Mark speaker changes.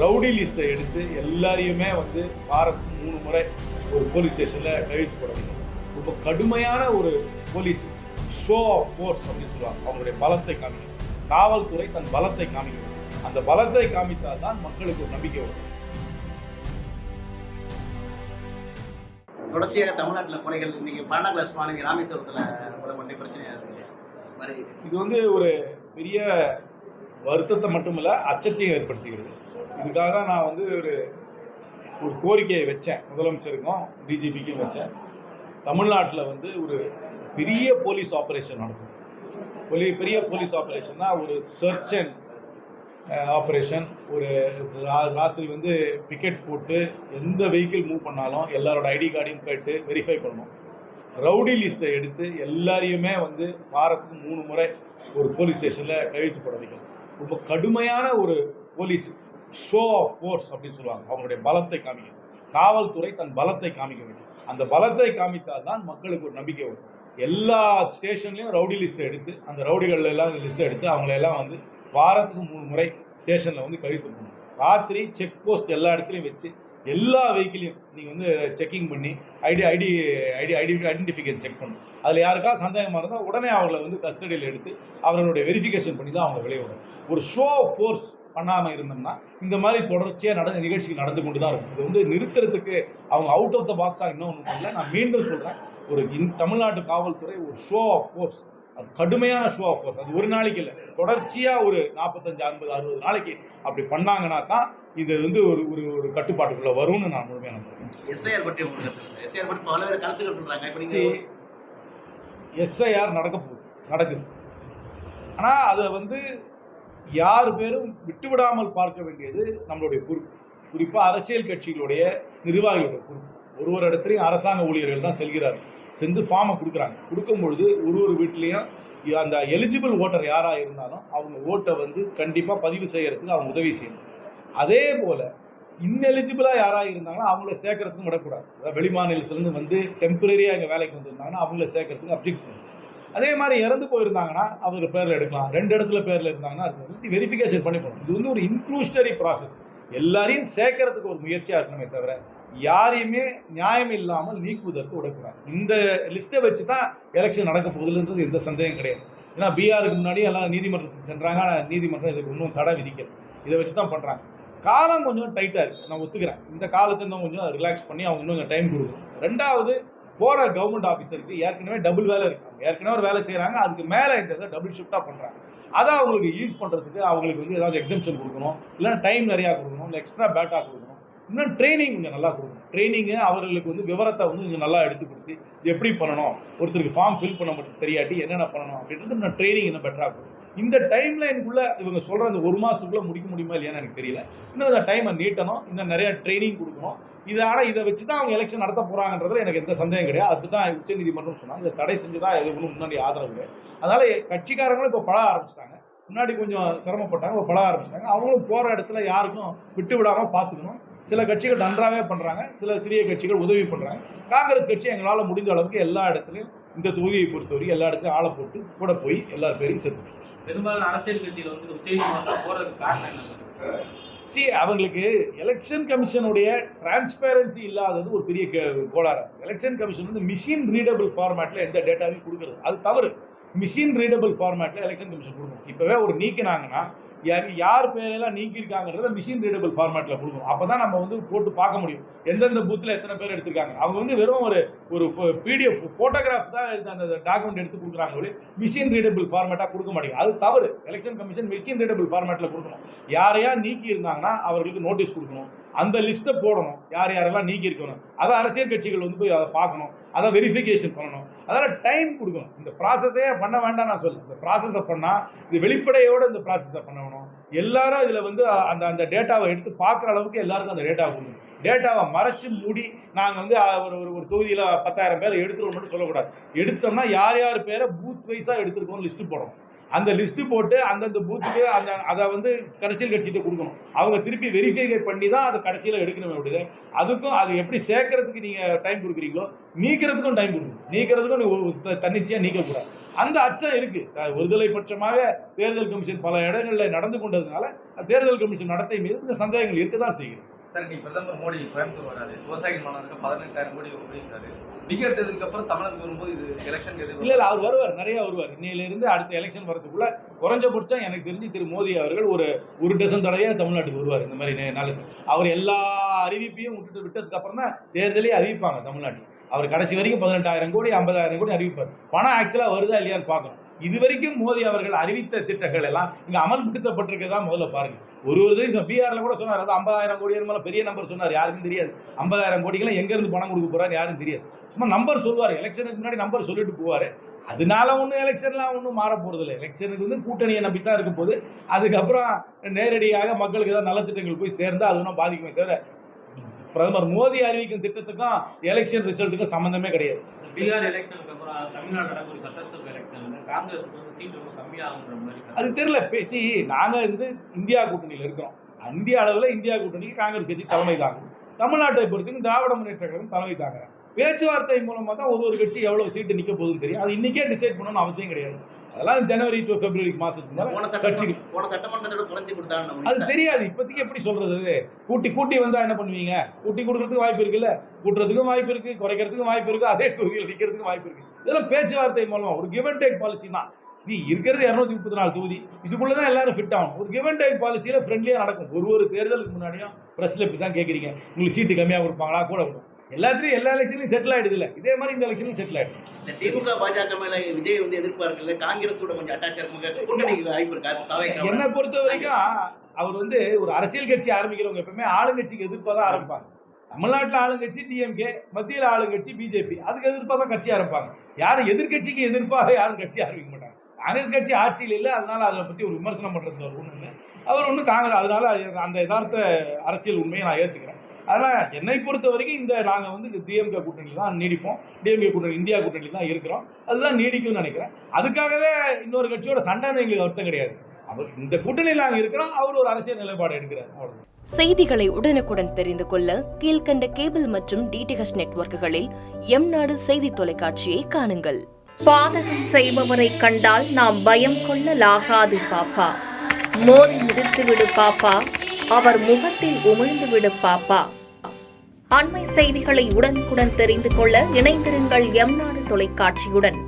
Speaker 1: Rowdy லிஸ்ட்டை எடுத்து எல்லாரையுமே வந்து வாரத்துக்கு 3 முறை ஒரு போலீஸ் ஸ்டேஷனில் கையெழுத்து போட வைக்கணும். ரொம்ப கடுமையான ஒரு போலீஸ் ஷோ ஆஃப் ஃபோர்ஸ் அப்படின்னு சொல்லுவாங்க. அவங்களுடைய பலத்தை காமிக்கணும். காவல்துறை தன் பலத்தை காமிக்கணும். அந்த பலத்தை காமித்தால் தான் மக்களுக்கு ஒரு நம்பிக்கை வரும்.
Speaker 2: தொடர்ச்சியாக தமிழ்நாட்டில் கொலைகள் இன்னைக்கு 12ஆம் கிளாஸ் மாணவி ராமேஸ்வரத்தில் கொலை பண்ணி பிரச்சனையாக இருக்குது.
Speaker 1: இது வந்து ஒரு பெரிய வருத்தத்தை மட்டுமில்ல, அச்சத்தையும் ஏற்படுத்துகிறது. இதுக்காக தான் நான் வந்து ஒரு கோரிக்கையை வச்சேன். முதலமைச்சருக்கும் டிஜிபிக்கும் வச்சேன். தமிழ்நாட்டில் வந்து ஒரு பெரிய போலீஸ் ஆப்ரேஷன் நடக்கும். பெரிய போலீஸ் ஆப்ரேஷன்னா ஒரு சர்ச் அண்ட் ஆப்ரேஷன். ஒரு ராத்திரி வந்து பிக்கெட் போட்டு எந்த வெஹிக்கிள் மூவ் பண்ணாலும் எல்லாரோட ஐடி கார்டையும் போயிட்டு வெரிஃபை பண்ணணும். ரவுடி லிஸ்ட்டை எடுத்து எல்லாரையுமே வந்து வாரத்துக்கு 3 முறை ஒரு போலீஸ் ஸ்டேஷனில் கையெழுத்து போட வைக்கணும். ரொம்ப கடுமையான ஒரு போலீஸ் ஷோ ஆஃப் ஃபோர்ஸ் அப்படின்னு சொல்லுவாங்க. அவங்களுடைய பலத்தை காமிக்கணும். காவல்துறை தன் பலத்தை காமிக்க வேண்டும். அந்த பலத்தை காமித்தால் தான் மக்களுக்கு ஒரு நம்பிக்கை வரும். எல்லா ஸ்டேஷன்லையும் ரவுடி லிஸ்ட்டை எடுத்து அந்த ரவுடிகள் எல்லாம் லிஸ்ட்டை எடுத்து அவங்களெல்லாம் வந்து வாரத்துக்கு 3 முறை ஸ்டேஷனில் வந்து கையெழுத்து போடணும். ராத்திரி செக் போஸ்ட் எல்லா இடத்துலையும் வச்சு எல்லா வெஹிக்கிளையும் நீங்கள் வந்து செக்கிங் பண்ணி ஐடென்டிஃபிகேஷன் செக் பண்ணணும். அதில் யாருக்கா சந்தேகமாக இருந்தால் உடனே அவங்கள வந்து கஸ்டடியில் எடுத்து அவர்களுடைய வெரிஃபிகேஷன் பண்ணி தான் அவங்க வெளியே விடணும். ஒரு ஷோ ஆஃப் ஃபோர்ஸ் பண்ணாமல் இருந்தோம்னா இந்த மாதிரி தொடர்ச்சியாக நிகழ்ச்சிகள் நடந்து கொண்டு தான் இருக்கும். இது வந்து நிறுத்துறதுக்கு அவங்க அவுட் ஆஃப் த பாக்ஸாக இன்னும் ஒன்றும் பண்ணல. நான் மீண்டும் சொல்கிறேன், ஒரு தமிழ்நாட்டு காவல்துறை ஒரு ஷோ ஆஃப் ஃபோர்ஸ், அது கடுமையான ஷோ ஆஃப் ஃபோர்ஸ். அது ஒரு நாளைக்கு இல்லை, தொடர்ச்சியாக ஒரு 45, 50, 60 நாளைக்கு அப்படி பண்ணாங்கன்னா தான் இது வந்து ஒரு கட்டுப்பாட்டுக்குள்ளே வரும்னு நான் முழுமையாக நம்புறேன்.
Speaker 2: எஸ்ஐஆர் பற்றி பல்வேறு கருத்துக்கள் சொல்கிறாங்க. இப்போ நீங்கள்
Speaker 1: எஸ்ஐஆர் நடக்குது. ஆனால் அதை வந்து யார் பேரும் விட்டுவிடாமல் பார்க்க வேண்டியது நம்மளுடைய பொறுப்பு. குறிப்பாக அரசியல் கட்சிகளுடைய நிர்வாகிகளுடைய பொறுப்பு. ஒரு இடத்துலையும் அரசாங்க ஊழியர்கள் தான் செல்கிறார்கள், சென்று ஃபார்மை கொடுக்குறாங்க. கொடுக்கும்பொழுது ஒரு வீட்லேயும் அந்த எலிஜிபிள் ஓட்டர் யாராக இருந்தாலும் அவங்க ஓட்டை வந்து கண்டிப்பாக பதிவு செய்யறதுக்கு அவங்க உதவி செய்யணும். அதே போல் இன்எலிஜிபிளாக யாராக இருந்தாங்கன்னா அவங்கள சேர்க்கறதுக்கும் விடக்கூடாது. வெளி மாநிலத்திலேருந்து வந்து டெம்பரரியாக எங்கள் வேலைக்கு வந்திருந்தாங்கன்னா அவங்கள சேர்க்கறதுக்கு அப்ஜெக்ட் பண்ணணும். அதே மாதிரி இறந்து போயிருந்தாங்கன்னா அவங்க பேரில் எடுக்கலாம். 2 இடத்துல பேரில் இருந்தாங்கன்னா அது வெரிஃபிகேஷன் பண்ணி போகணும். இது வந்து ஒரு இன்க்ளூஷனரி ப்ராசஸ். எல்லாரையும் சேர்க்கறதுக்கு ஒரு முயற்சியாக இருக்கணுமே தவிர யாரையுமே நியாயம் இல்லாமல் நீக்குவதற்கு விடக்கூடாது. இந்த லிஸ்ட்டை வச்சு தான் எலெக்ஷன் நடக்க போகுதுன்றது எந்த சந்தேகம் கிடையாது. ஏன்னா பீகாருக்கு முன்னாடி எல்லாம் நீதிமன்றத்துக்கு சென்றாங்க. ஆனால் நீதிமன்றம் இதுக்கு இன்னும் தடை விதிக்கல. இதை வச்சு தான் பண்ணுறாங்க. காலம் கொஞ்சம் டைட்டாக இருக்குது, நான் ஒத்துக்கிறேன். இந்த காலத்தை இன்னும் கொஞ்சம் ரிலாக்ஸ் பண்ணி அவங்க இன்னும் டைம் கொடுக்கணும். 2வது, போகிற கவர்மெண்ட் ஆஃபீஸருக்கு ஏற்கனவே டபுள் வேலை இருக்காங்க. ஏற்கனவே ஒரு வேலை செய்கிறாங்க, அதுக்கு மேலே இந்த டபுள் ஷிஃப்டாக பண்ணுறாங்க. அதை அவங்களுக்கு யூஸ் பண்ணுறதுக்கு அவங்களுக்கு வந்து ஏதாவது எக்ஸம்ஷன் கொடுக்கணும், இல்லைன்னா டைம் நிறையா கொடுக்கணும், இல்லை எக்ஸ்ட்ரா பேட்டா கொடுக்கணும், இன்னும் ட்ரைனிங் கொஞ்சம் நல்லா கொடுக்கணும். ட்ரைனிங்கு அவர்களுக்கு வந்து விவரத்தை வந்து கொஞ்சம் நல்லா எடுத்து கொடுத்து எப்படி பண்ணணும், ஒருத்தருக்கு ஃபார்ம் ஃபில் பண்ண மட்டும் தெரியாட்டி என்னென்ன பண்ணணும் அப்படின்றது இன்னும் ட்ரைனிங் இன்னும் பெட்டராக கொடுக்கும். இந்த டைமில் எனக்குள்ளே இவங்க சொல்கிற அந்த 1 மாதத்துக்குள்ளே முடிக்க முடியுமா இல்லையான்னு எனக்கு தெரியல. இன்னும் அந்த டைமை நீட்டணும், இன்னும் நிறையா ட்ரைனிங் கொடுக்கணும். இதை வச்சு தான் அவங்க எலெக்ஷன் நடத்த போகிறாங்கன்றது எனக்கு எந்த சந்தேகம் கிடையாது. அதுதான் உச்சநீதிமன்றம் சொன்னாங்க. இதை தடை செஞ்சு தான் எது ஒன்றும் முன்னாடி ஆதரவு கிடையாது. அதனால் கட்சிக்காரங்களும் இப்போ பழக ஆரம்பிச்சிட்டாங்க. முன்னாடி கொஞ்சம் சிரமப்பட்டாங்க, இப்போ பழக ஆரம்பிச்சிட்டாங்க. அவங்களும் போகிற இடத்துல யாருக்கும் விட்டு விடாமல் பார்த்துக்கணும். சில கட்சிகள் நன்றாகவே பண்ணுறாங்க, சில சிறிய கட்சிகள் உதவி பண்ணுறாங்க. காங்கிரஸ் கட்சி எங்களால் முடிஞ்ச அளவுக்கு எல்லா இடத்துலையும் இந்த தொகுதியை பொறுத்தவரைக்கும் எல்லா இடத்துலையும் ஆளை போட்டு கூட போய் எல்லா பேரையும் சேர்த்து
Speaker 2: பெரும்பாலான அரசியல் கட்சிகள் வந்து உச்சநீதிமன்றம் போகிறதுக்கு காரணம் என்ன?
Speaker 1: அவங்களுக்கு எலெக்ஷன் கமிஷனுடைய டிரான்ஸ்பேரன்சி இல்லாதது ஒரு பெரிய கோளாறு. எலெக்ஷன் கமிஷன் வந்து மிஷின் ரீடபிள் ஃபார்மேட்டில் எந்த டேட்டாவையும் கொடுக்குறது அது தவறு. மிஷின் ரீடபிள் ஃபார்மேட்டில் எலெக்ஷன் கமிஷன் கொடுக்கணும். இப்போவே ஒரு நீக்கினாங்கன்னா யார் பேரெல்லாம் நீக்கியிருக்காங்கிறத மிஷின் ரீடபிள் ஃபார்மேட்டில் கொடுக்கணும். அப்போ தான் நம்ம வந்து போட்டு பார்க்க முடியும் எந்தெந்த பூத்தில் எத்தனை பேர் எடுத்திருக்காங்க. அவங்க வந்து வெறும் ஒரு PDF ஃபோட்டோகிராஃப் தான் அந்த டாக்குமெண்ட் எடுத்து கொடுக்குறாங்க, மிஷின் ரீடபிள் ஃபார்மேட்டாக கொடுக்க மாட்டேங்குது. அது தவறு. எலெக்ஷன் கமிஷன் மிஷின் ரீடபிள் ஃபார்மேட்டில் கொடுக்கணும். யாரையா நீக்கி இருந்தாங்கன்னா அவர்களுக்கு நோட்டீஸ் கொடுக்கணும், அந்த லிஸ்ட்டை போடணும், யார் யாரெல்லாம் நீக்கி இருக்கணும். அதை அரசியல் கட்சிகள் வந்து போய் அதை பார்க்கணும், அதை வெரிஃபிகேஷன் பண்ணணும். அதனால் டைம் கொடுக்கணும். இந்த ப்ராசஸே பண்ண வேண்டாம் நான் சொல்லுவேன். இந்த ப்ராசஸை பண்ணால் இது வெளிப்படையோடு இந்த ப்ராசஸை பண்ணணும். எல்லாரும் இதில் வந்து அந்த டேட்டாவை எடுத்து பார்க்குற அளவுக்கு எல்லாருக்கும் அந்த டேட்டாவை கொடுக்கணும். டேட்டாவை மறைச்சு மூடி நாங்கள் வந்து ஒரு தொகுதியில் 10,000 பேர் எடுத்துருவோம் மட்டும் சொல்லக்கூடாது. எடுத்தோம்னா யார் யார் பேரை பூத் வைஸாக எடுத்துருக்கோம் லிஸ்ட்டு போடணும். அந்த லிஸ்ட்டு போட்டு அந்தந்த பூத்துக்கு அதை வந்து அரசியல் கட்சிகிட்ட கொடுக்கணும். அவங்க திருப்பி வெரிஃபை பண்ணி தான் அதை கடைசியில் எடுக்கணும். அப்படிது அதுக்கும் அது எப்படி சேர்க்கறதுக்கு நீங்கள் டைம் கொடுக்குறீங்களோ நீக்கிறதுக்கும் டைம் கொடுக்கணும். நீக்கிறதுக்கும் தன்னிச்சையாக நீக்கக்கூடாது. அந்த அச்சம் இருக்கு. ஒருதலை பட்சமாக தேர்தல் கமிஷன் பல இடங்களில் நடந்து கொண்டதுனால தேர்தல் கமிஷன் நடத்தை மீது இந்த சந்தேகங்கள் இருக்கதான் செய்கிறது.
Speaker 3: சார், நீ பிரதமர் மோடி கோயம்புத்தூர் வராது, விவசாயிகள் மாநாடுக்கு 18,000 கோடி ஒதுக்கிட்டாரு. விக்கெட் எடுத்ததுக்கு அப்புறம் தமிழகத்துக்கு வரும்போது இது எலெக்ஷன்
Speaker 1: இல்ல அவர் வருவார், நிறைய வருவார். இன்னையிலிருந்து அடுத்த எலெக்ஷன் வரதுக்குள்ள குறைஞ்சபட்சம் எனக்கு தெரிஞ்சு திரு மோடி அவர்கள் ஒரு டசன் தடவையா தமிழ்நாட்டுக்கு வருவார். இந்த மாதிரி நாளுக்கு அவர் எல்லா அறிவிப்பையும் விட்டதுக்கு அப்புறம் தான் தேர்தலே அறிவிப்பாங்க தமிழ்நாட்டில். அவர் கடைசி வரைக்கும் 18,000 கோடி 50,000 கோடி அறிவிப்பார். பணம் ஆக்சுவலா வருதா இல்லையான்னு பார்க்கணும். இதுவரைக்கும் மோடி அவர்கள் அறிவித்த திட்டங்கள் எல்லாம் இங்க அமல்படுத்தப்பட்டிருக்கதா முதல்ல பாருங்க. ஒரு பீகார்ல கூட சொன்னார், அது 50,000 கோடி மேல பெரிய நம்பர் சொன்னார், யாருக்கும் தெரியாது. 50,000 கோடிக்கெல்லாம் எங்க இருந்து பணம் கொடுக்க போறாரு யாரும் தெரியாது. சும்மா நம்பர் சொல்லுவார், எலெக்ஷனுக்கு முன்னாடி நம்பர் சொல்லிட்டு போவாரு. அதனால ஒன்றும் எலெக்ஷன்லாம் ஒன்றும் மாற போறது இல்லை. எலெக்ஷனுக்கு கூட்டணியை நம்பித்தான் இருக்க போது. அதுக்கப்புறம் நேரடியாக மக்களுக்கு ஏதாவது நலத்திட்டங்கள் போய் சேர்ந்தா அது ஒன்றும் பாதிக்குமே தவிர பிரதமர் மோடி அறிவிக்கும் திட்டத்துக்கும் எலெக்ஷன் ரிசல்ட்டுக்கும் சம்பந்தமே கிடையாது.
Speaker 4: பீகார் எலெக்ஷனுக்கு அப்புறம் தமிழ்நாடு நடக்கிற சட்டசபை எலெக்ஷன் காங்கிரஸ் சீட் ரொம்ப கம்மியாகுன்ற மாதிரி
Speaker 1: அது தெரியல. பேசி நாங்கள் இந்தியா கூட்டணியில் இருக்கிறோம். இந்திய அளவில் இந்தியா கூட்டணிக்கு காங்கிரஸ் கட்சி தலைமை தாங்கும். தமிழ்நாட்டை பொறுத்தவரைக்கும் திராவிட முன்னேற்ற கழகம் தலைமை தாங்க. பேச்சுவார்த்தை மூலமாக தான் ஒரு கட்சி எவ்வளவு சீட்டு நிற்க போகுதுன்னு தெரியும். அது இன்னைக்கே டிசைட் பண்ணணும்னு அவசியம் கிடையாது. அதெல்லாம் ஜனவரி டு பிப்ரவரி மாசத்துக்கு கட்சிக்கு அது தெரியாது. இப்போதைக்கு எப்படி சொல்றது? கூட்டி வந்தா என்ன பண்ணுவீங்க? கூட்டி கொடுக்கறதுக்கு வாய்ப்பு இருக்குல்ல, கூட்டுறதுக்கும் வாய்ப்பு இருக்கு, குறைக்கிறதுக்கும் வாய்ப்பு இருக்கு, அதே தொகுதியில் நிற்கிறதுக்கும் வாய்ப்பு இருக்கு. இதெல்லாம் பேச்சுவார்த்தை மூலமா ஒரு கிவ் அண்ட் டேக் பாலிசி தான். இருக்கிறது 234 தொகுதி, இதுக்குள்ளதான் எல்லாரும் ஃபிட் ஆகும். ஒரு கிவ் அண்ட் டேக் பாலிசியில ஃப்ரெண்ட்லியா நடக்கும். ஒரு தேர்தலுக்கு முன்னாடியும் பிரஸ்ல இப்படி தான் கேட்குறீங்க, உங்களுக்கு சீட்டு கம்மியாக கொடுப்பாங்களா கூட வரும். எல்லாத்துலயும் எல்லா எலெக்ஷன்லையும் செட்டில் ஆயிடுது இல்ல, இதே மாதிரி இந்த எலெக்ஷன்லையும் செட்டில் ஆயிடுது.
Speaker 2: திமுக பாஜக மேல விஜய் எதிர்பார்க்கல, காங்கிரஸ் கூட கொஞ்சம் அட்டாச் ஆகும்.
Speaker 1: என்னை பொறுத்த வரைக்கும் அவர் ஒரு அரசியல் கட்சி ஆரம்பிக்கிறவங்க எப்பவுமே ஆளுங்கட்சிக்கு எதிர்ப்பாக தான் ஆரம்பிப்பாங்க. தமிழ்நாட்டில் ஆளுங்கட்சி டிஎம்கே, மத்தியில் ஆளுங்கட்சி பிஜேபி, அதுக்கு எதிர்ப்பாக தான் கட்சி ஆரம்பிப்பாங்க. யாரும் எதிர்கட்சிக்கு எதிர்ப்பாக யாரும் கட்சி ஆரம்பிக்க மாட்டாங்க. காங்கிரஸ் கட்சி ஆட்சியில் இல்லை, அதனால அதை பற்றி ஒரு விமர்சனம் பண்றது ஒன்றும் இல்லை. அவர் காங்கிரஸ், அதனால அந்த யதார்த்த அரசியல் உண்மையை நான் ஏற்றுக்கிறேன். அதனால் என்னை பொறுத்த வரைக்கும் நாங்கள் டிஎம்கே கூட்டணியில் தான் நீடிப்போம். டிஎம்கே கூட்டணி இந்தியா கூட்டணியில் தான் இருக்கிறோம். அதுதான் நீடிக்கும்னு நினைக்கிறேன். அதுக்காகவே இன்னொரு கட்சியோட சண்டைன்னு எங்களுக்கு அர்த்தம் கிடையாது. அவர் இந்த கூட்டணியில் நாங்கள் இருக்கிறோம், அவர் ஒரு அரசியல் நிலைப்பாடு எடுக்கிறார், அவ்வளவுதான்.
Speaker 5: செய்திகளை உடனுக்குடன் தெரிந்து கொள்ள கீழ்கண்ட கேபிள் மற்றும் டிடிஹெச் நெட்வொர்க்குகளில் எம்நாடு செய்தி தொலைக்காட்சியை காணுங்கள்.
Speaker 6: பாதகம் செய்பவரை கண்டால் நாம் பயம் கொள்ளலாகாது பாப்பா. மோதி மிதித்து விடு பாப்பா, அவர் முகத்தில் உமிழ்ந்து விடு பாப்பா. அண்மை செய்திகளை உடனுக்குடன் தெரிந்து கொள்ள இணைந்திருங்கள் எம்நாடு தொலைக்காட்சியுடன்.